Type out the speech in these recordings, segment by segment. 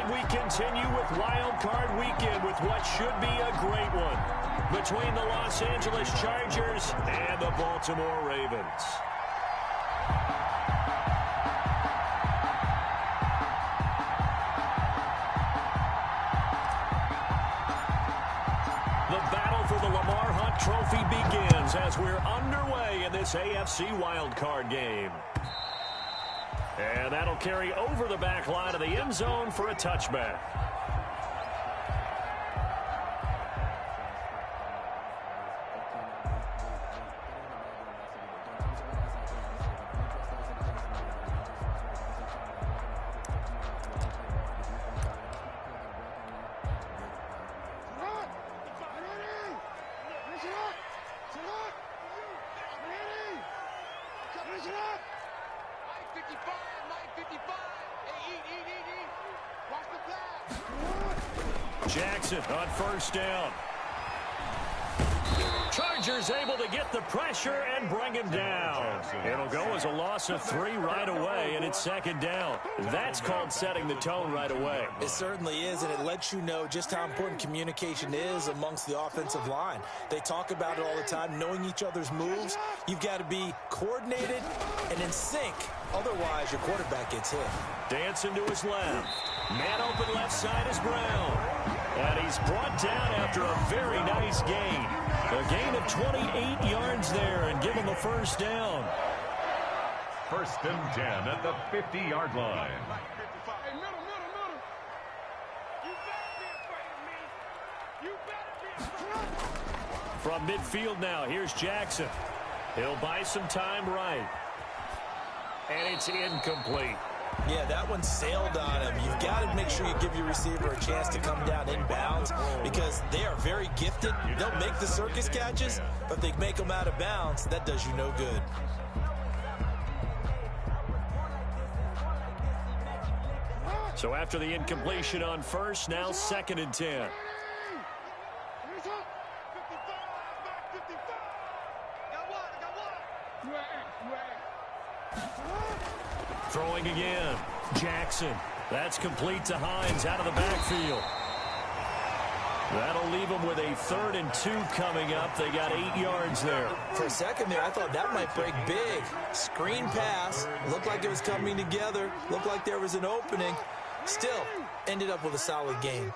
we continue with Wild Card Weekend with what should be a great one between the Los Angeles Chargers and the Baltimore Ravens. The battle for the Lamar Hunt Trophy begins as we're underway in this AFC Wild Card game. And that'll carry over the back line of the end zone for a touchback. Jackson on first down. Chargers able to get the pressure and bring him down. It'll go as a loss of 3 right away, and it's second down. That's called setting the tone right away. It certainly is, and it lets you know just how important communication is amongst the offensive line. They talk about it all the time, knowing each other's moves. You've got to be coordinated and in sync. Otherwise, your quarterback gets hit. Dancing to his left. Man open left side is Brown. And he's brought down after a very nice gain. A gain of 28 yards there and give him a first down. First and 10 at the 50-yard line. From midfield now, here's Jackson. He'll buy some time right. And it's incomplete. Yeah, that one sailed on him. You've got to make sure you give your receiver a chance to come down inbounds because they are very gifted. They'll make the circus catches, but if they make them out of bounds, that does you no good. So after the incompletion on first, now second and 10. Throwing again. Jackson. That's complete to Hines out of the backfield. That'll leave them with a 3rd and 2 coming up. They got 8 yards there. For a second there, I thought that might break big. Screen pass. Looked like it was coming together. Looked like there was an opening. Still, ended up with a solid game.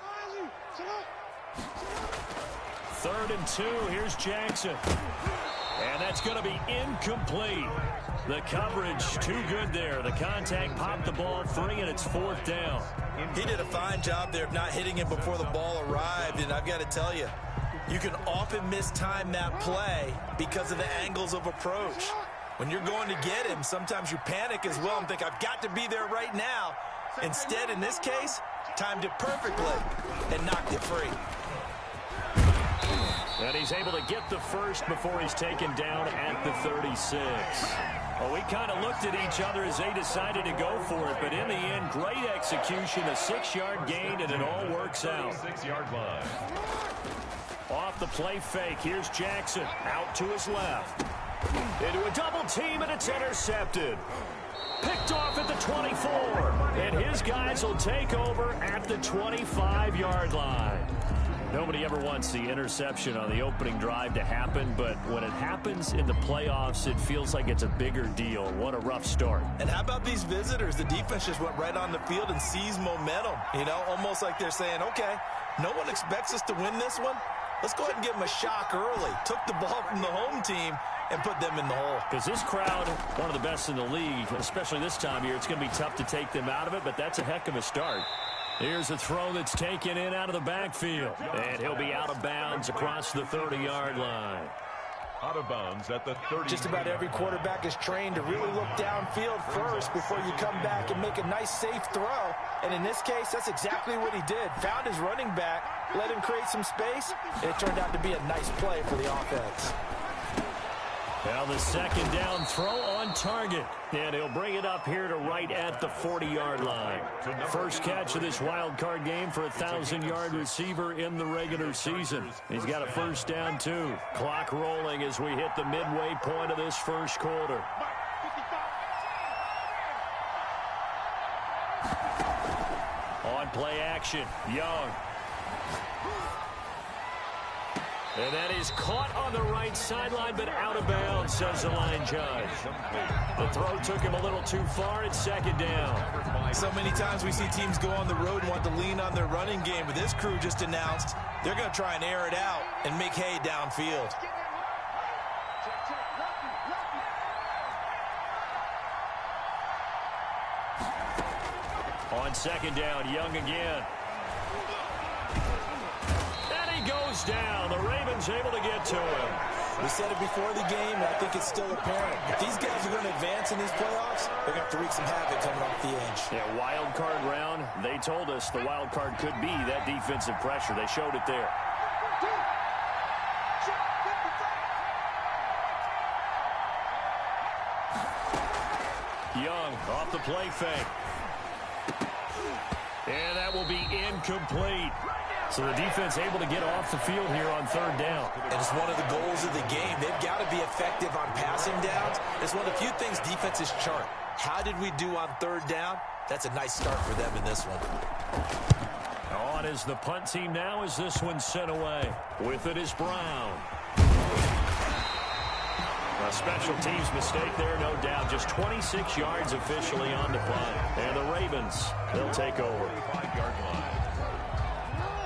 3rd and 2. Here's Jackson. And that's going to be incomplete. The coverage too good there. The contact popped the ball free, and it's 4th down. He did a fine job there of not hitting him before the ball arrived, and I've got to tell you, you can often mistime that play because of the angles of approach. When you're going to get him, sometimes you panic as well and think, I've got to be there right now. Instead, in this case, timed it perfectly and knocked it free. And he's able to get the first before he's taken down at the 36. Well, we kind of looked at each other as they decided to go for it, but in the end, great execution, a 6-yard gain, and it all works out. 6-yard line. Off the play fake, here's Jackson, out to his left. Into a double team, and it's intercepted. Picked off at the 24, and his guys will take over at the 25-yard line. Nobody ever wants the interception on the opening drive to happen, but when it happens in the playoffs, it feels like it's a bigger deal. What a rough start. And how about these visitors? The defense just went right on the field and seized momentum. You know, almost like they're saying, okay, no one expects us to win this one. Let's go ahead and give them a shock early. Took the ball from the home team and put them in the hole. Because this crowd, one of the best in the league, especially this time of year, it's going to be tough to take them out of it, but that's a heck of a start. Here's a throw that's taken in out of the backfield. And he'll be out of bounds across the 30-yard line. Out of bounds at the 30. Just about every quarterback is trained to really look downfield first before you come back and make a nice, safe throw. And in this case, that's exactly what he did. Found his running back, let him create some space, and it turned out to be a nice play for the offense. Well, the second down throw on target. And he'll bring it up here to right at the 40-yard line. First catch of this wild card game for a 1,000-yard receiver in the regular season. He's got a first down, too. Clock rolling as we hit the midway point of this first quarter. On play action. Young. And that is caught on the right sideline, but out of bounds, says the line judge. The throw took him a little too far. It's second down. So many times we see teams go on the road and want to lean on their running game, but this crew just announced they're going to try and air it out and make hay downfield. On second down, Young again. And he goes down. The Ravens able to get to him. We said it before the game, and I think it's still apparent. If these guys are going to advance in these playoffs, they're going to have to wreak some havoc coming off the edge. Yeah, wild card round. They told us the wild card could be that defensive pressure. They showed it there. Young off the play fake. And that will be incomplete. So the defense able to get off the field here on third down. And it's one of the goals of the game. They've got to be effective on passing downs. It's one of the few things defenses chart. How did we do on third down? That's a nice start for them in this one. On is the punt team now as this one's sent away. With it is Brown. A special teams mistake there, no doubt. Just 26 yards officially on the punt. And the Ravens, they'll take over.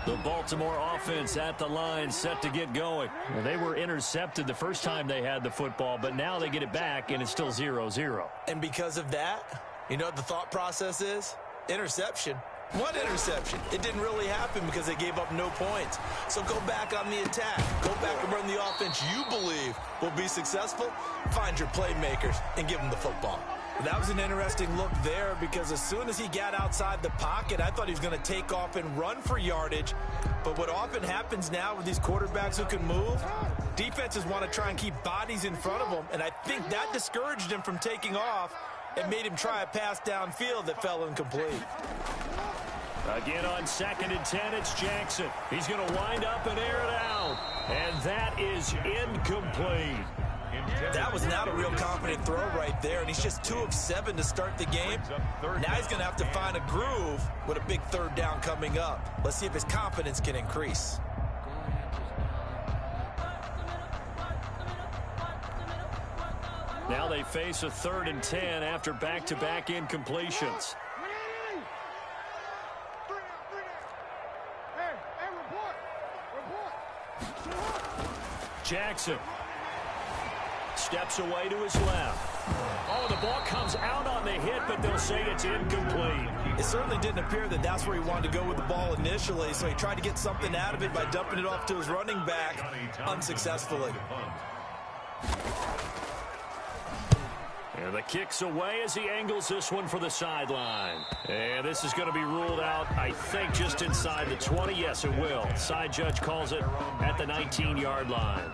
The Baltimore offense at the line, set to get going. Well, they were intercepted the first time they had the football, but now they get it back, and it's still 0-0. And because of that, you know what the thought process is? Interception. What interception? It didn't really happen because they gave up no points. So go back on the attack. Go back and run the offense you believe will be successful. Find your playmakers and give them the football. That was an interesting look there because as soon as he got outside the pocket, I thought he was going to take off and run for yardage. But what often happens now with these quarterbacks who can move, defenses want to try and keep bodies in front of them, and I think that discouraged him from taking off and made him try a pass downfield that fell incomplete. Again on 2nd and 10, it's Jackson. He's going to wind up and air it out. And that is incomplete. That was not a real confident throw right there, and he's just 2 of 7 to start the game. Now he's going to have to find a groove with a big third down coming up. Let's see if his confidence can increase. Now they face a 3rd and 10 after back-to-back incompletions. Jackson steps away to his left. Oh, the ball comes out on the hit, but they'll say it's incomplete. It certainly didn't appear that that's where he wanted to go with the ball initially, so he tried to get something out of it by dumping it off to his running back unsuccessfully. And the kick's away as he angles this one for the sideline. And this is going to be ruled out, I think, just inside the 20. Yes, it will. Side judge calls it at the 19-yard line.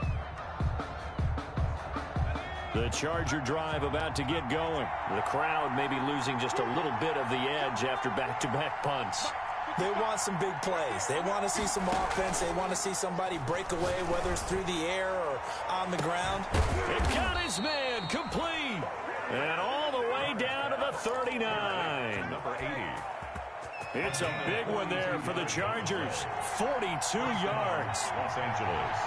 The Charger drive about to get going. The crowd may be losing just a little bit of the edge after back-to-back punts. They want some big plays. They want to see some offense. They want to see somebody break away, whether it's through the air or on the ground. It got his man complete. And all the way down to the 39. Number 80. It's a big one there for the Chargers. 42 yards. Los Angeles.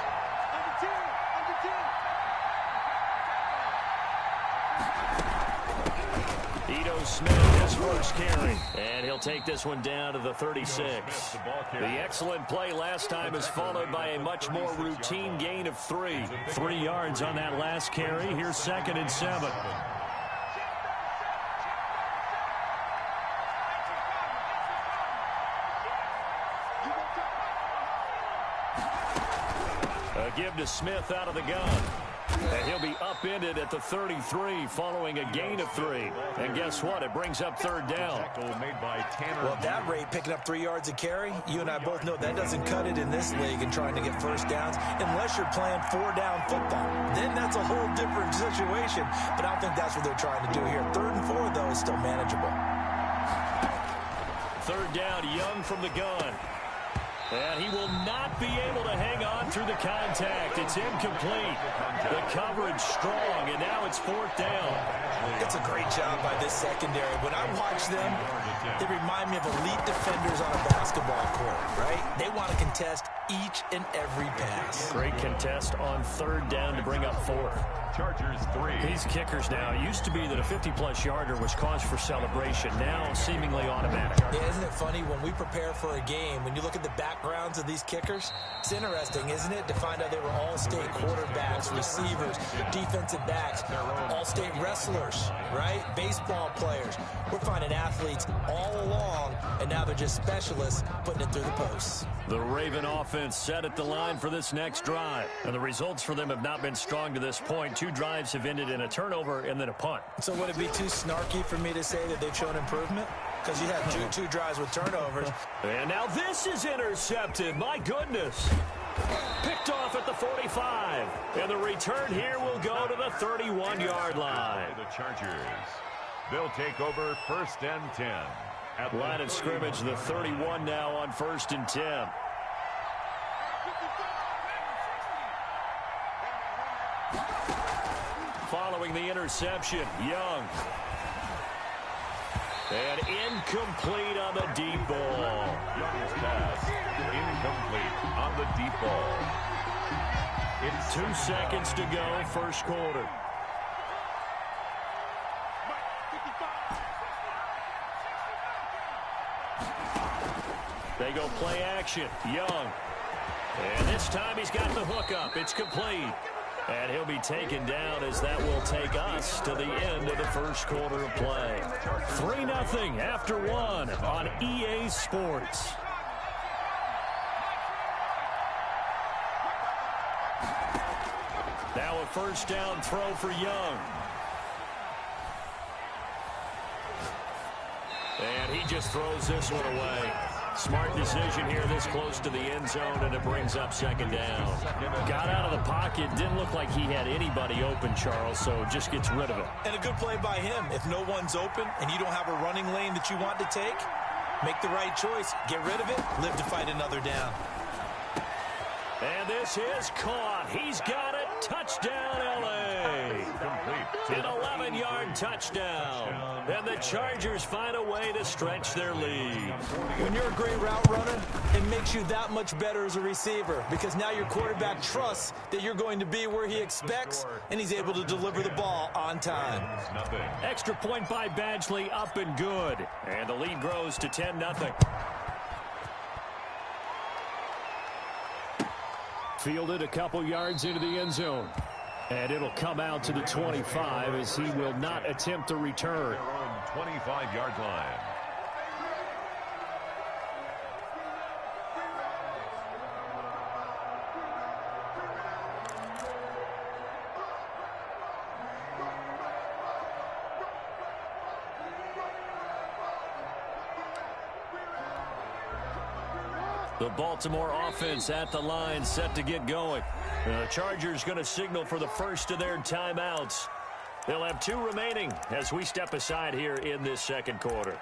Ito Smith, his first carry. And he'll take this one down to the 36. The excellent play last time is followed by a much more routine gain of 3. 3 yards on that last carry. Here's 2nd and 7. A give to Smith out of the gun. And he'll be upended at the 33 following a gain of 3. And guess what? It brings up 3rd down. Well, at that rate, picking up 3 yards a carry, you and I both know that doesn't cut it in this league and trying to get first downs unless you're playing 4-down football. Then that's a whole different situation. But I don't think that's what they're trying to do here. 3rd and 4, though, is still manageable. 3rd down, Young from the gun. And he will not be able to hang on through the contact. It's incomplete. The coverage strong, and now it's 4th down. It's a great job by this secondary. When I watch them, they remind me of elite defenders on a basketball court, right? They want to contest each and every pass. Great contest on 3rd down to bring up 4th. Chargers 3. These kickers now, it used to be that a 50-plus yarder was cause for celebration. Now seemingly automatic. Yeah, isn't it funny when we prepare for a game, when you look at the backgrounds of these kickers, it's interesting, isn't it, to find out they were all-state quarterbacks, receivers, defensive backs, all-state wrestlers, right? Baseball players. We're finding athletes all along, and now they're just specialists putting it through the posts. The Raven offense set at the line for this next drive. And the results for them have not been strong to this point. 2 drives have ended in a turnover and then a punt. So would it be too snarky for me to say that they've shown improvement? Because you had 2 drives with turnovers. And now this is intercepted. My goodness. Picked off at the 45. And the return here will go to the 31-yard line. The Chargers. They'll take over 1st and 10. At line of scrimmage, the 31 now on 1st and 10. Following the interception, Young. And incomplete on the deep ball. Young's pass incomplete on the deep ball. It's 2 seconds to go, 1st quarter. They go play action. Young. And this time he's got the hook up. It's complete. And he'll be taken down as that will take us to the end of the 1st quarter of play. 3-0 after 1 on EA Sports. Now a 1st down throw for Young. And he just throws this one away. Smart decision here this close to the end zone, and it brings up 2nd down. Got out of the pocket. Didn't look like he had anybody open, Charles, so just gets rid of it. And a good play by him. If no one's open and you don't have a running lane that you want to take, make the right choice. Get rid of it. Live to fight another down. And this is caught. He's got it. Touchdown, L.A. An 11-yard touchdown. And the Chargers find a way to stretch their lead. When you're a great route runner, it makes you that much better as a receiver because now your quarterback trusts that you're going to be where he expects, and he's able to deliver the ball on time. Extra point by Badgley, up and good. And the lead grows to 10-0. Fielded a couple yards into the end zone. And it'll come out to the 25 as he will not attempt to return. 25-yard line. The Baltimore offense at the line, set to get going. The Chargers going to signal for the first of their timeouts. They'll have 2 remaining as we step aside here in this 2nd quarter.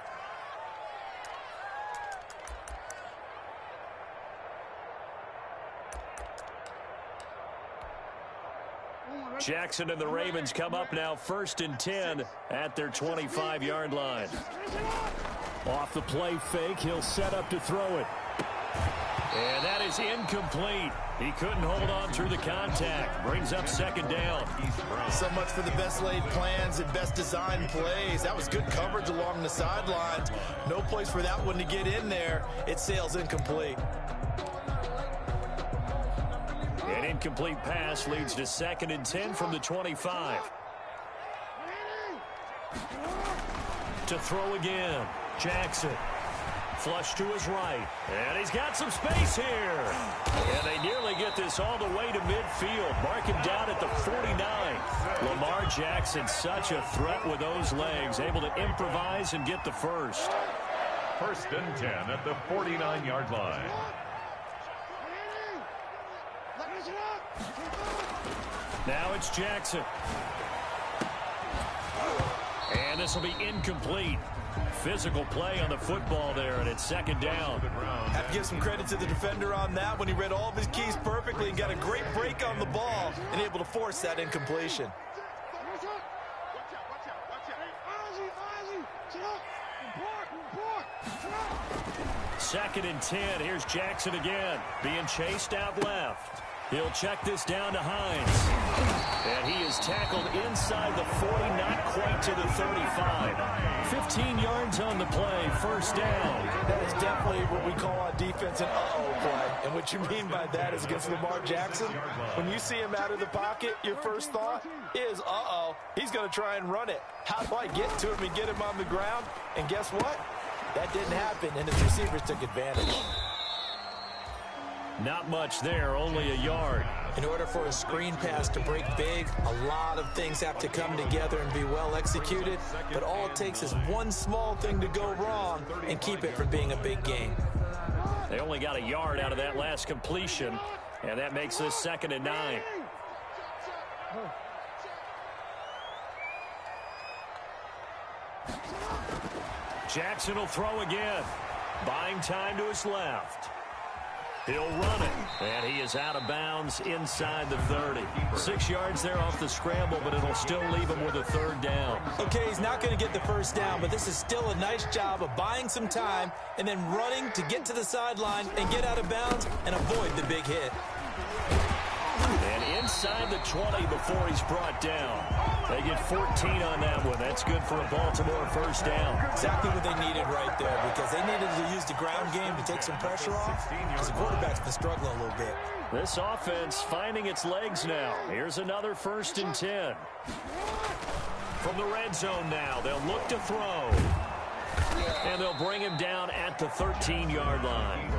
Jackson and the Ravens come up now 1st and 10 at their 25-yard line. Off the play fake, he'll set up to throw it. And that is incomplete. He couldn't hold on through the contact. Brings up 2nd down. So much for the best laid plans and best designed plays. That was good coverage along the sidelines. No place for that one to get in there. It sails incomplete. An incomplete pass leads to 2nd and 10 from the 25. To throw again. Jackson. Flush to his right. And he's got some space here. And they nearly get this all the way to midfield. Mark him down at the 49. Lamar Jackson, such a threat with those legs. Able to improvise and get the first. 1st and 10 at the 49-yard line. Now it's Jackson. And this will be incomplete. Physical play on the football there, and it's second down. Have to give some credit to the defender on that when he read all of his keys perfectly and got a great break on the ball and able to force that incompletion. Second and 10. Here's Jackson again, being chased out left. He'll check this down to Hines. And he is tackled inside the 40, not quite to the 35. 15 yards on the play, first down. That is definitely what we call on defense an uh-oh play. And what you mean by that is against Lamar Jackson, when you see him out of the pocket, your first thought is, uh-oh, he's going to try and run it. How do I get to him and get him on the ground? And guess what? That didn't happen, and his receivers took advantage. Not much there, only a yard. In order for a screen pass to break big, a lot of things have to come together and be well executed, but all it takes is one small thing to go wrong and keep it from being a big game. They only got a yard out of that last completion, and that makes this second and 9. Jackson will throw again. Buying time to his left. He'll run it, and he is out of bounds inside the 30. 6 yards there off the scramble, but it'll still leave him with a third down. Okay, he's not going to get the first down, but this is still a nice job of buying some time and then running to get to the sideline and get out of bounds and avoid the big hit. And inside the 20 before he's brought down. They get 14 on that one. That's good for a Baltimore first down. Exactly what they needed right there, because they needed to use the ground game to take some pressure off, because the quarterback's been struggling a little bit. This offense finding its legs now. Here's another first and 10. From the red zone now, they'll look to throw. And they'll bring him down at the 13-yard line.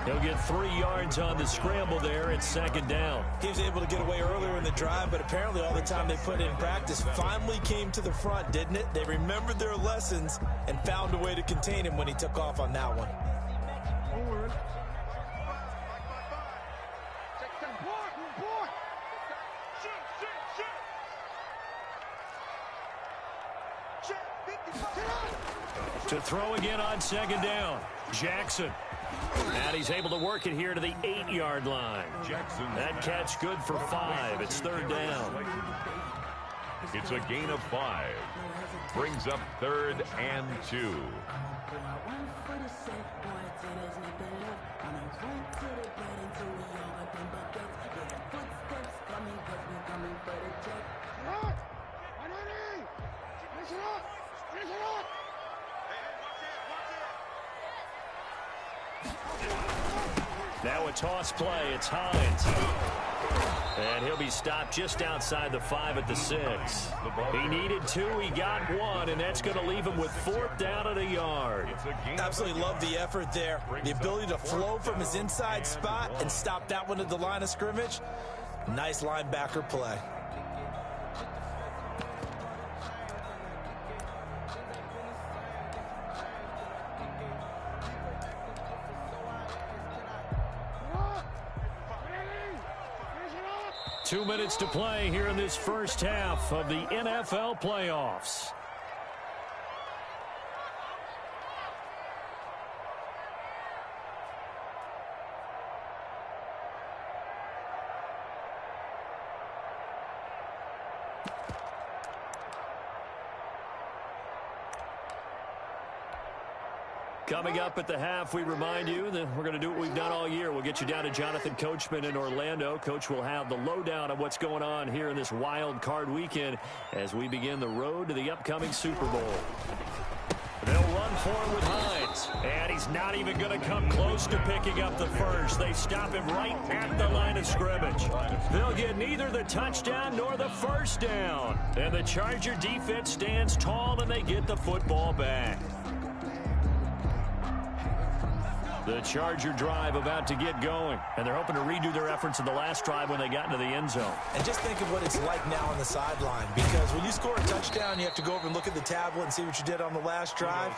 He'll get 3 yards on the scramble there at second down. He was able to get away earlier in the drive, but apparently all the time they put in practice finally came to the front, didn't it? They remembered their lessons and found a way to contain him when he took off on that one. To throw again on second down, Jackson. And he's able to work it here to the 8-yard line. That catch good for 5. It's third down. It's a gain of 5. Brings up 3rd and 2. Now a toss play. It's Hines. And he'll be stopped just outside the 5 at the 6. He needed 2. He got 1, and that's going to leave him with 4th down at a yard. Absolutely love the effort there. The ability to flow from his inside spot and stop that one at the line of scrimmage. Nice linebacker play. Two minutes to play here in this first half of the NFL playoffs. Coming up at the half, we remind you that we're going to do what we've done all year. We'll get you down to Jonathan Coachman in Orlando. Coach will have the lowdown of what's going on here in this wild card weekend as we begin the road to the upcoming Super Bowl. They'll run for it with Hines, and he's not even going to come close to picking up the first. They stop him right at the line of scrimmage. They'll get neither the touchdown nor the first down. And the Charger defense stands tall, and they get the football back. The Charger drive about to get going, and they're hoping to redo their efforts in the last drive when they got into the end zone. And just think of what it's like now on the sideline, because when you score a touchdown, you have to go over and look at the tablet and see what you did on the last drive.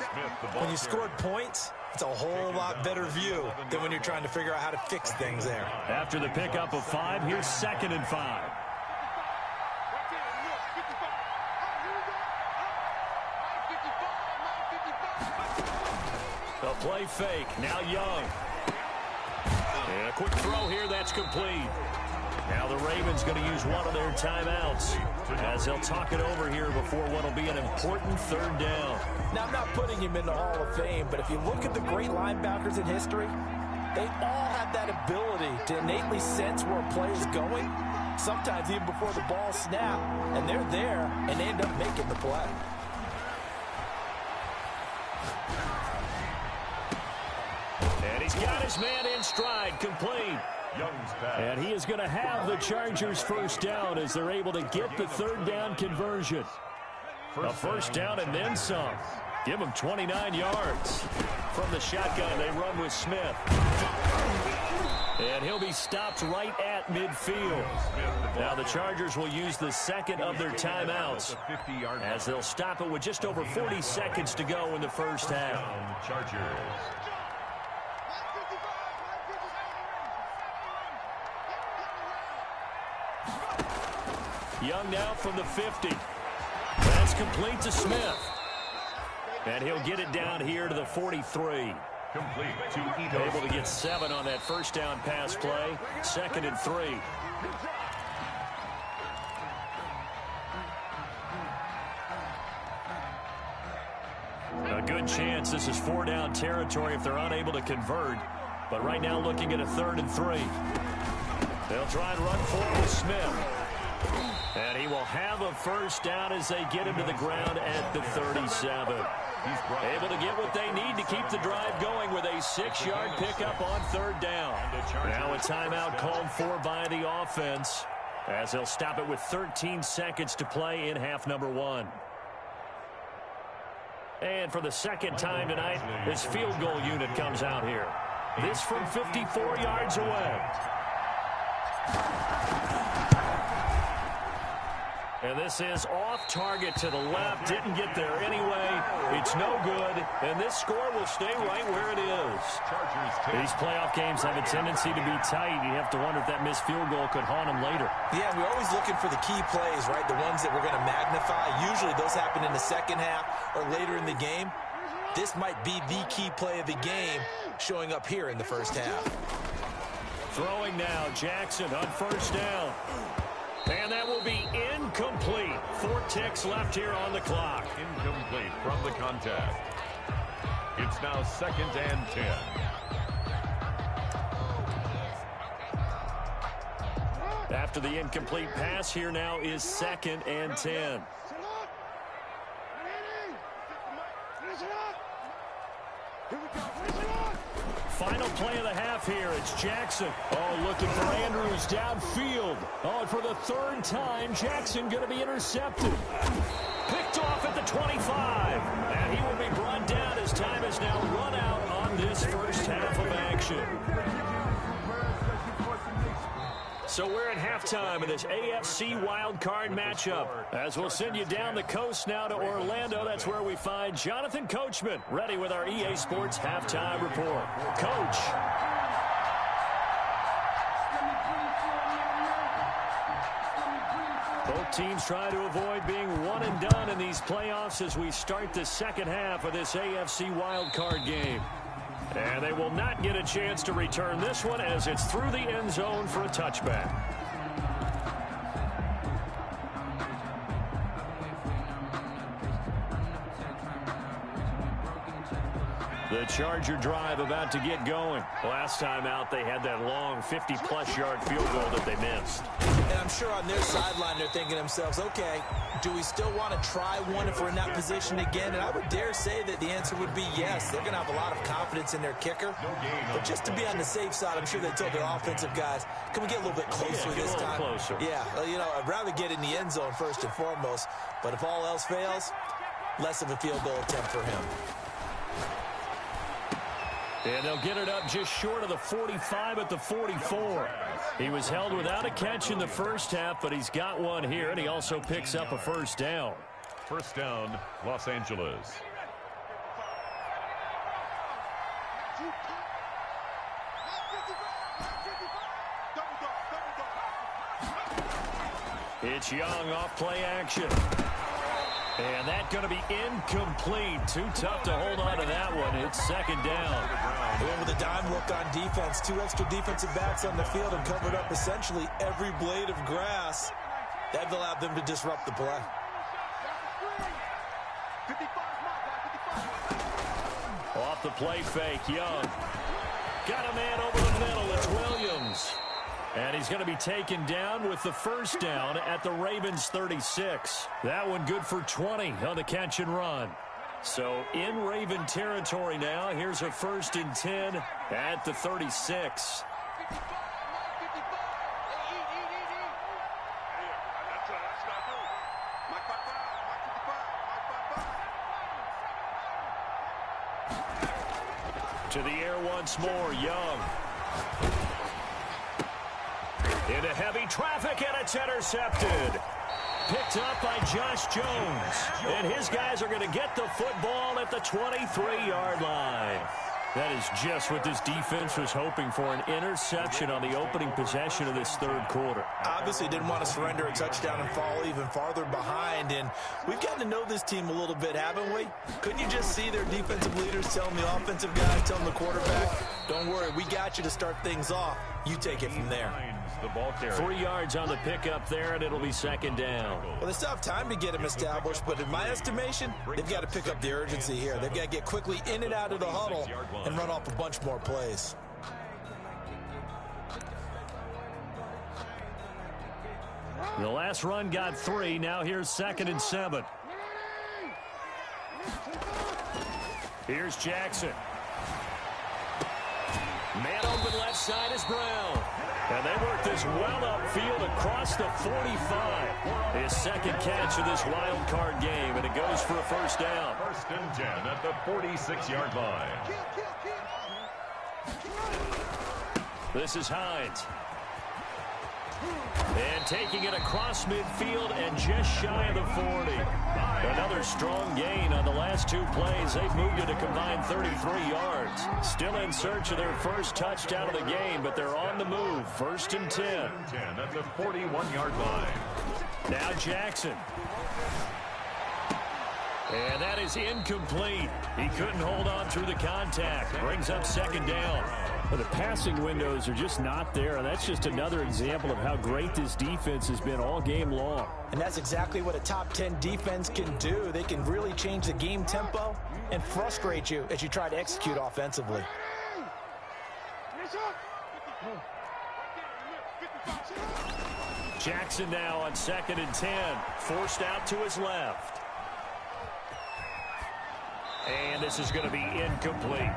When you scored points, it's a whole lot better view than when you're trying to figure out how to fix things there. After the pickup of 5, here's 2nd and 5. play fake. Now Young. And a quick throw here. That's complete. Now the Ravens going to use one of their timeouts as they'll talk it over here before what will be an important third down. Now, I'm not putting him in the Hall of Fame, but if you look at the great linebackers in history, they all have that ability to innately sense where a play is going, sometimes even before the ball snaps, and they're there, and they end up making the play. And he's got his man in stride, complete. And he is going to have the Chargers first down as they're able to get the third down conversion. A first down and then some. Give him 29 yards. From the shotgun, they run with Smith. And he'll be stopped right at midfield. Now the Chargers will use the second of their timeouts as they'll stop it with just over 40 seconds to go in the first half. Chargers. Young now from the 50. That's complete to Smith. And he'll get it down here to the 43. Complete to Ito. Able to get 7 on that first down pass play. 2nd and 3. A good chance this is 4-down territory if they're unable to convert. But right now looking at a 3rd and 3. They'll try and run forward with Smith. And he will have a first down as they get him to the ground at the 37. Able to get what they need to keep the drive going with a 6-yard pickup on 3rd down. Now a timeout called for by the offense as they'll stop it with 13 seconds to play in half number 1. And for the second time tonight, this field goal unit comes out here. This from 54 yards away. And this is off target to the left. Didn't get there anyway. It's no good. And this score will stay right where it is. These playoff games have a tendency to be tight. You have to wonder if that missed field goal could haunt them later. Yeah, we're always looking for the key plays, right? The ones that we're going to magnify. Usually those happen in the second half or later in the game. This might be the key play of the game showing up here in the first half. Throwing now, Jackson on first down. And that will be incomplete. 4 ticks left here on the clock. Incomplete from the contact. It's now 2nd and 10. After the incomplete pass, here now is 2nd and 10. Final play of the half here. It's Jackson. Oh, looking for Andrews downfield. Oh, and for the 3rd time, Jackson going to be intercepted. Picked off at the 25. And he will be brought down as time is now run out on this first half of action. So we're at halftime of this AFC wildcard matchup. As we'll send you down the coast now to Orlando, that's where we find Jonathan Coachman, ready with our EA Sports halftime report. Coach. Both teams try to avoid being one and done in these playoffs as we start the second half of this AFC wildcard game. And they will not get a chance to return this one as it's through the end zone for a touchback. The Charger drive about to get going. Last time out, they had that long 50-plus yard field goal that they missed. And I'm sure on their sideline, they're thinking to themselves, okay, do we still want to try one if we're in that position again? And I would dare say that the answer would be yes. They're going to have a lot of confidence in their kicker. But just to be on the safe side, I'm sure they told their offensive guys, can we get a little bit closer this time? Closer. Yeah, you know, I'd rather get in the end zone first and foremost. But if all else fails, less of a field goal attempt for him. And they'll get it up just short of the 45 at the 44. He was held without a catch in the first half, but he's got one here, and he also picks up a first down. First down, Los Angeles. It's Young off play action. And that's going to be incomplete. Too tough to hold on to that one. It's second down. They went with a dime look on defense. 2 extra defensive backs on the field and covered up essentially every blade of grass. That allowed them to disrupt the play. Off the play fake, Young. Got a man over the middle. It's Williams. And he's going to be taken down with the first down at the Ravens 36. That one good for 20 on the catch and run. So in Raven territory now. Here's a 1st and 10 at the 36. To the air once more, Young. Into heavy traffic, and it's intercepted. Picked up by Josh Jones. And his guys are going to get the football at the 23-yard line. That is just what this defense was hoping for, an interception on the opening possession of this third quarter. Obviously didn't want to surrender a touchdown and fall even farther behind, and we've gotten to know this team a little bit, haven't we? Couldn't you just see their defensive leaders telling the offensive guys, telling the quarterback, don't worry, we got you to start things off. You take it from there. The ball carrier. 3 yards on the pickup there, and it'll be second down. Well, they still have time to get him established, but in my estimation, they've got to pick up the urgency here. They've got to get quickly in and out of the huddle and run off a bunch more plays. The last run got 3. Now here's 2nd and 7. Here's Jackson. Man open left side is Brown. And they work this well upfield across the 45. His second catch of this wild card game, and it goes for a first down. 1st and 10 at the 46-yard line. This is Hines. And taking it across midfield and just shy of the 40. Another strong gain on the last 2 plays. They've moved it a combined 33 yards. Still in search of their first touchdown of the game, but they're on the move. 1st and 10. 10 at the 41-yard line. Now Jackson. And that is incomplete. He couldn't hold on through the contact. Brings up second down. Well, the passing windows are just not there. That's just another example of how great this defense has been all game long. And that's exactly what a top 10 defense can do. They can really change the game tempo and frustrate you as you try to execute offensively. Jackson now on 2nd and 10. Forced out to his left. And this is going to be incomplete.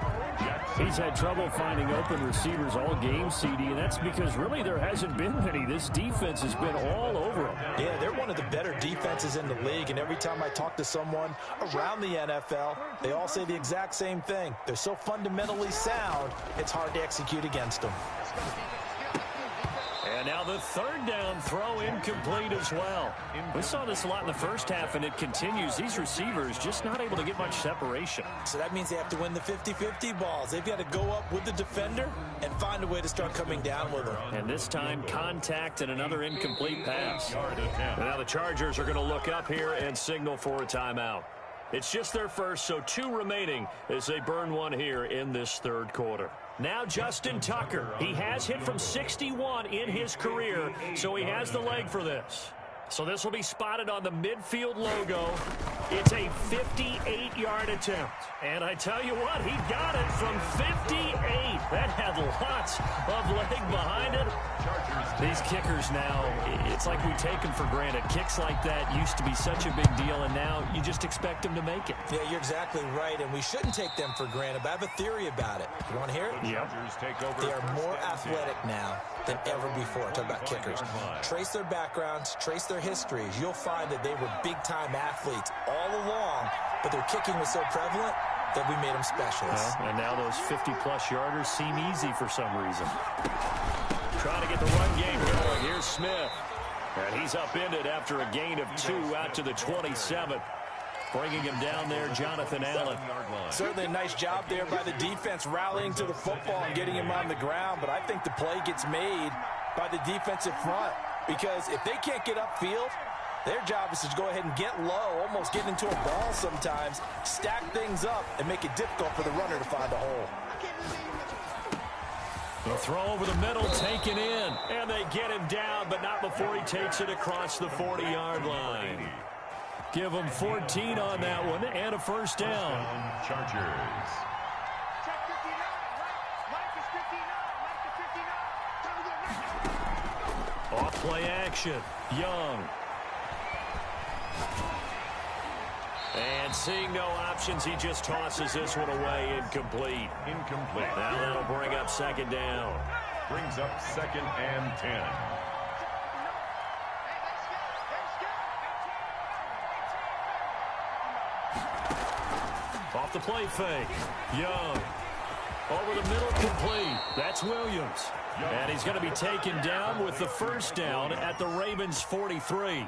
He's had trouble finding open receivers all game, CD, and that's because really there hasn't been many. This defense has been all over them. Yeah, they're one of the better defenses in the league, and every time I talk to someone around the NFL, they all say the exact same thing. They're so fundamentally sound, it's hard to execute against them. And now the 3rd down throw incomplete as well. We saw this a lot in the first half, and it continues. These receivers just not able to get much separation. So that means they have to win the 50-50 balls. They've got to go up with the defender and find a way to start coming down with them. And this time, contact and another incomplete pass. And now the Chargers are going to look up here and signal for a timeout. It's just their first, so 2 remaining as they burn one here in this third quarter. Now Justin Tucker. He has hit from 61 in his career, so he has the leg for this. So this will be spotted on the midfield logo. It's a 58-yard attempt. And I tell you what, he got it from 58. That had lots of leg behind it. These kickers now, it's like we take them for granted. Kicks like that used to be such a big deal, and now you just expect them to make it. Yeah, you're exactly right, and we shouldn't take them for granted, but I have a theory about it. You want to hear it? Yeah. They are more athletic now than ever before. Talk about kickers. Trace their backgrounds, trace their histories. You'll find that they were big-time athletes all along, but their kicking was so prevalent that we made them specialists. And now those 50-plus yarders seem easy for some reason. Trying to get the run game going. Here's Smith. And he's upended after a gain of 2 out to the 27. Bringing him down there, Jonathan Allen. Certainly a nice job there by the defense rallying to the football and getting him on the ground, but I think the play gets made by the defensive front, because if they can't get upfield, Their job is to go ahead and get low, almost get into a ball sometimes, stack things up, and make it difficult for the runner to find a hole. The throw over the middle taken in, and they get him down, but not before he takes it across the 40-yard line. Give him 14 on that one and a first down. Chargers. Off play action. Young. And seeing no options, he just tosses this one away. Incomplete. Incomplete. Now that'll bring up second down. Brings up 2nd and 10. Off the play fake. Young. Over the middle, complete. That's Williams. And he's going to be taken down with the first down at the Ravens' 43.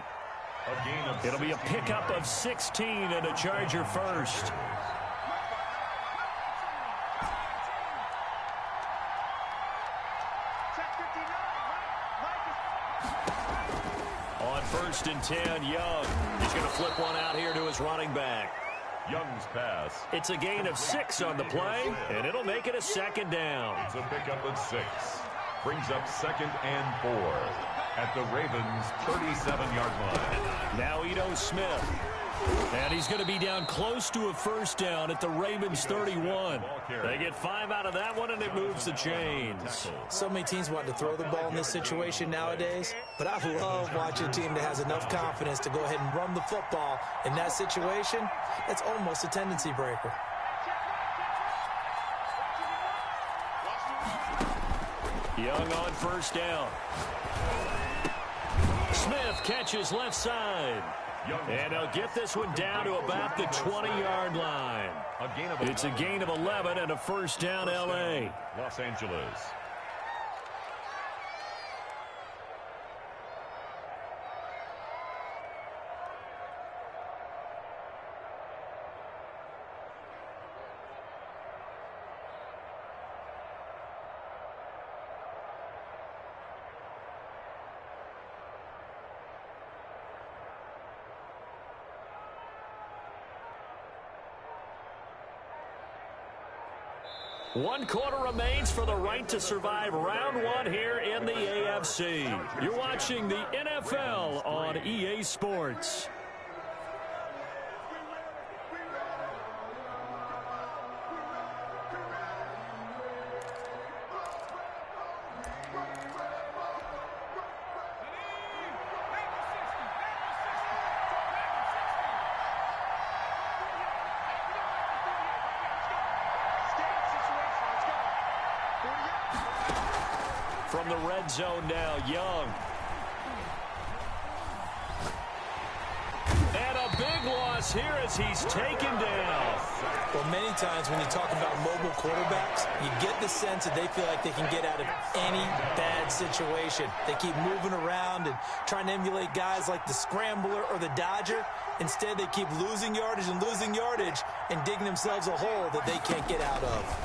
It'll be a pickup of 16 and a Charger first. On 1st and 10, Young. He's going to flip one out here to his running back. Young's pass. It's a gain of 6 on the play, and it'll make it a second down. It's a pickup of 6. Brings up 2nd and 4 at the Ravens' 37-yard line. Now Ito Smith. And he's going to be down close to a first down at the Ravens' 31. They get 5 out of that one, and it moves the chains. So many teams want to throw the ball in this situation nowadays, but I love watching a team that has enough confidence to go ahead and run the football. In that situation, it's almost a tendency breaker. Young on first down. Smith catches left side. And he'll get this one down to about the 20-yard line. It's a gain of 11 and a first down, L.A. Los Angeles. One quarter remains for the right to survive round 1 here in the AFC. You're watching the NFL on EA Sports. From the red zone now, Young. And a big loss here as he's taken down. Well, many times when you talk about mobile quarterbacks, you get the sense that they feel like they can get out of any bad situation. They keep moving around and trying to emulate guys like the Scrambler or the Dodger. Instead, they keep losing yardage and digging themselves a hole that they can't get out of.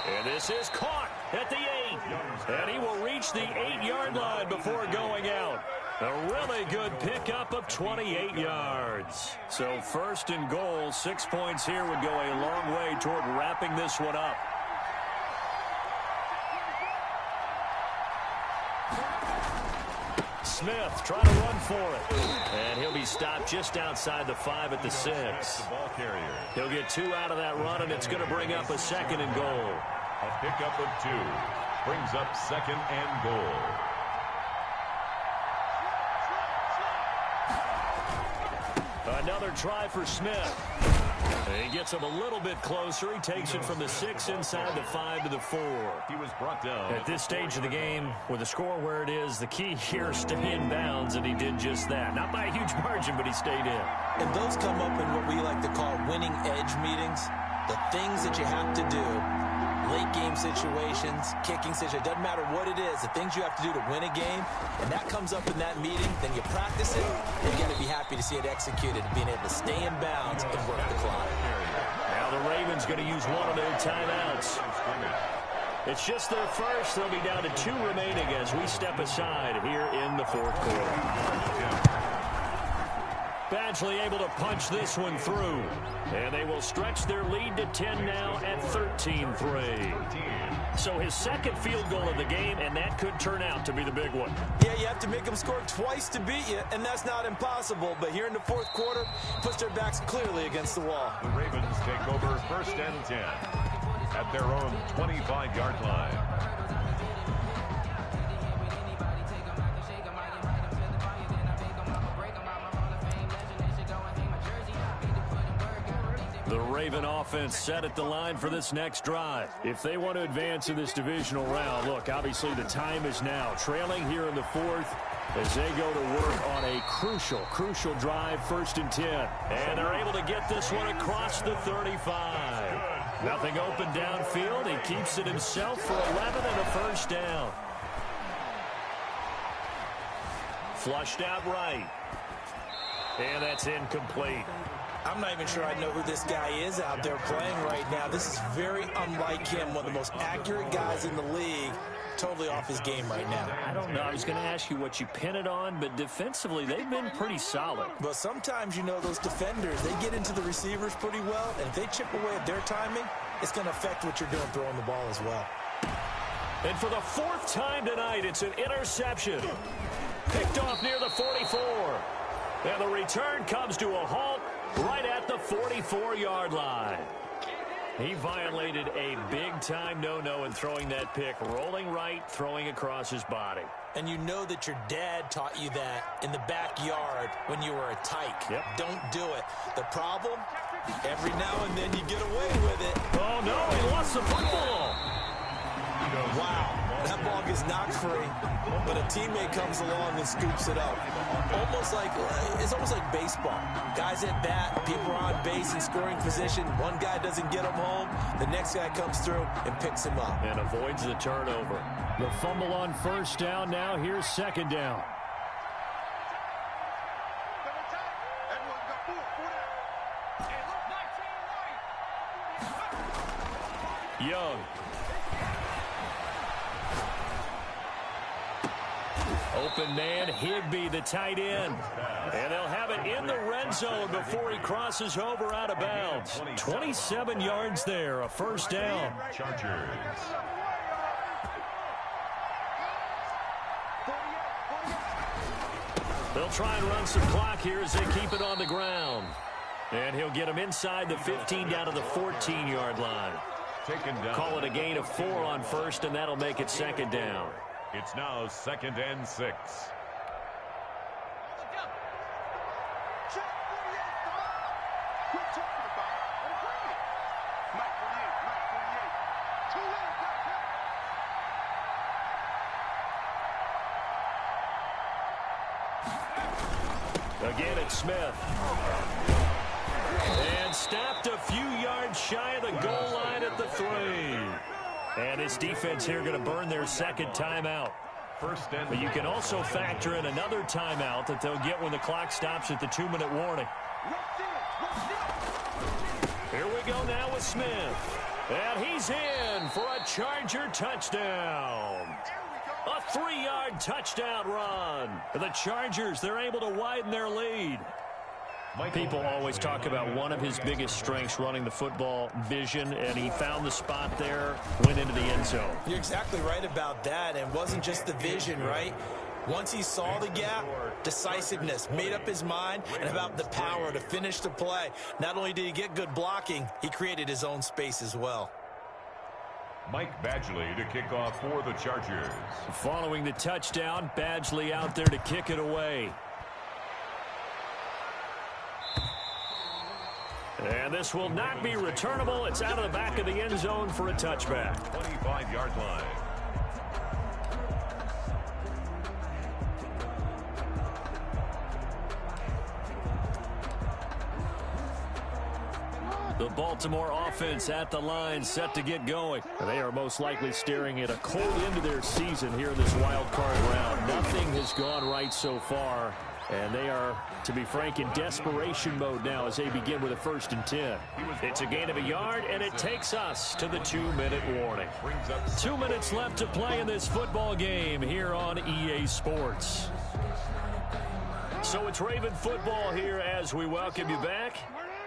And this is caught at the 8. And he will reach the 8-yard line before going out. A really good pickup of 28 yards. So 1st and goal, 6 points here would go a long way toward wrapping this one up. Smith trying to run for it. And he'll be stopped just outside the 5 at the 6. He'll get 2 out of that run, and it's going to bring up a 2nd and goal. A pickup of 2 brings up 2nd and goal. Another try for Smith. He gets him a little bit closer. He takes it from the 6 inside the 5 to the 4. He was brought down. At this stage of the game, with the score where it is, the key here is stay in bounds, and he did just that. Not by a huge margin, but he stayed in. And those come up in what we like to call winning edge meetings. The things that you have to do, late game situations, kicking situations, doesn't matter what it is, the things you have to do to win a game, and that comes up in that meeting, then you practice it, and you got to be happy to see it executed, being able to stay in bounds and work the clock. Now the Ravens going to use one of their timeouts. It's just their first. They'll be down to 2 remaining as we step aside here in the fourth quarter. Badgley able to punch this one through. And they will stretch their lead to 10 now at 13-3. So his second field goal of the game, and that could turn out to be the big one. Yeah, you have to make them score twice to beat you, and that's not impossible. But here in the fourth quarter, push their backs clearly against the wall. The Ravens take over first and 10 at their own 25-yard line. The Raven offense set at the line for this next drive. If they want to advance in this divisional round, look, obviously the time is now. Trailing here in the fourth as they go to work on a crucial drive, first and 10. And they're able to get this one across the 35. Nothing open downfield. He keeps it himself for 11 and a first down. Flushed out right. And that's incomplete. I'm not even sure I know who this guy is out there playing right now. This is very unlike him, one of the most accurate guys in the league. Totally off his game right now. I don't know. I was going to ask you what you pin it on, but defensively, they've been pretty solid. But sometimes, you know, those defenders, they get into the receivers pretty well, and if they chip away at their timing, it's going to affect what you're doing throwing the ball as well. And for the fourth time tonight, it's an interception. Picked off near the 44. And the return comes to a halt right at the 44-yard line. He violated a big-time no-no in throwing that pick. Rolling right, throwing across his body. And you know that your dad taught you that in the backyard when you were a tyke. Yep. Don't do it. The problem, every now and then you get away with it. Oh, no, he lost the football. Wow, that ball gets knocked free, but a teammate comes along and scoops it up. It's almost like baseball. Guys at bat, people are on base in scoring position. One guy doesn't get him home. The next guy comes through and picks him up. And avoids the turnover. The fumble on first down. Now here's second down. Young. Open man, Higbee, the tight end. And they'll have it in the red zone before he crosses over out of bounds. 27 yards there, a first down. Chargers. They'll try and run some clock here as they keep it on the ground. And he'll get him inside the 15 down to the 14-yard line. Taken down. Call it a gain of 4 on first, and that'll make it second down. It's now 2nd and 6. Again, it's Smith. And stopped a few yards shy of the goal line at the 3. And his defense here going to burn their second timeout. But you can also factor in another timeout that they'll get when the clock stops at the 2-minute warning. Here we go now with Smith. And he's in for a Charger touchdown. A 3-yard touchdown run. The Chargers, they're able to widen their lead. People always talk about one of his biggest strengths running the football, vision, and he found the spot there, went into the end zone. You're exactly right about that, and it wasn't just the vision, right? Once he saw the gap, decisiveness, made up his mind, and about the power to finish the play. Not only did he get good blocking, he created his own space as well. Mike Badgley to kick off for the Chargers. Following the touchdown, Badgley out there to kick it away. And this will not be returnable. It's out of the back of the end zone for a touchback. 25-yard line. The Baltimore offense at the line, set to get going. And they are most likely staring at a cold end of their season here in this wild card round. Nothing has gone right so far And they are, to be frank, in desperation mode now as they begin with a 1st and 10. It's a gain of a yard, and it takes us to the 2-minute warning. 2 minutes left to play in this football game here on EA Sports. So it's Raven football here as we welcome you back.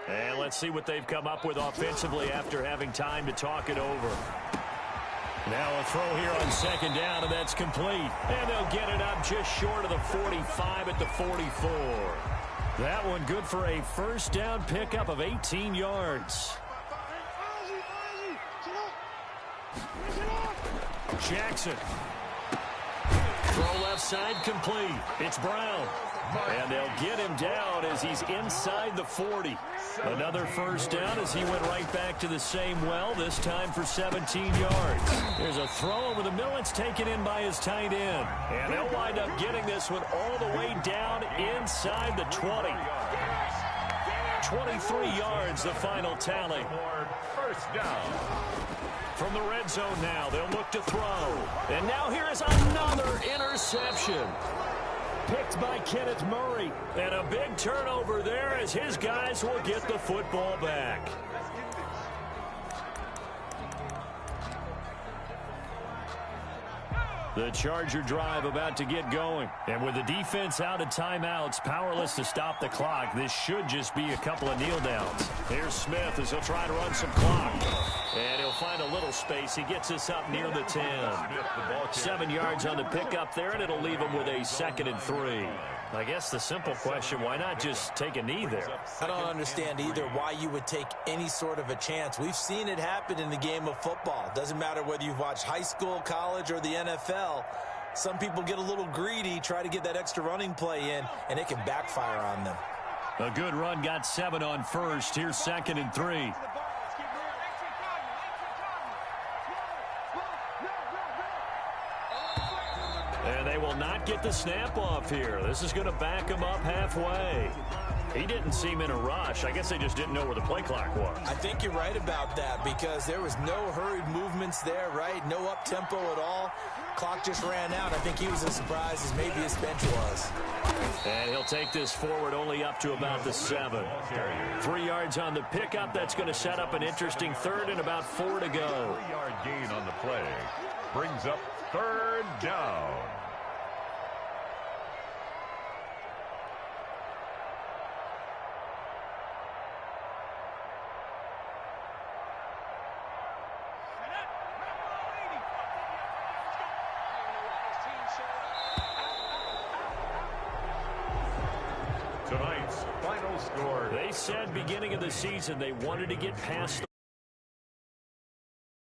And let's see what they've come up with offensively after having time to talk it over. Now a throw here on 2nd down, and that's complete. And they'll get it up just short of the 45 at the 44. That one good for a 1st down pickup of 18 yards. Jackson. Throw left side complete. It's Brown. And they'll get him down as he's inside the 40. Another 1st down as he went right back to the same well, this time for 17 yards. There's a throw over the middle. It's taken in by his tight end. And they'll wind up getting this one all the way down inside the 20. 23 yards, the final tally. 1st down. From the red zone now, they'll look to throw. And now here is another interception. Picked by Kenneth Murray. And a big turnover there as his guys will get the football back. The Charger drive about to get going. And with the defense out of timeouts, powerless to stop the clock, this should just be a couple of kneel downs. Here's Smith as he'll try to run some clock. And he'll find a little space. He gets us up near the 10. 7 yards on the pickup there, and it'll leave him with a 2nd and 3. I guess the simple question, why not just take a knee there? I don't understand either why you would take any sort of a chance. We've seen it happen in the game of football. Doesn't matter whether you've watched high school, college, or the NFL. Some people get a little greedy, try to get that extra running play in, and it can backfire on them. A good run, got 7 on 1st. Here's 2nd and 3. And they will not get the snap off here. This is going to back him up halfway. He didn't seem in a rush. I guess they just didn't know where the play clock was. I think you're right about that because there was no hurried movements there, right? No up-tempo at all. Clock just ran out. I think he was as surprised as maybe his bench was. And he'll take this forward only up to about the 7. 3 yards on the pickup. That's going to set up an interesting 3rd and about 4 to go. 3-yard gain on the play. Brings up 3rd down. Tonight's final score. They said beginning of the season they wanted to get past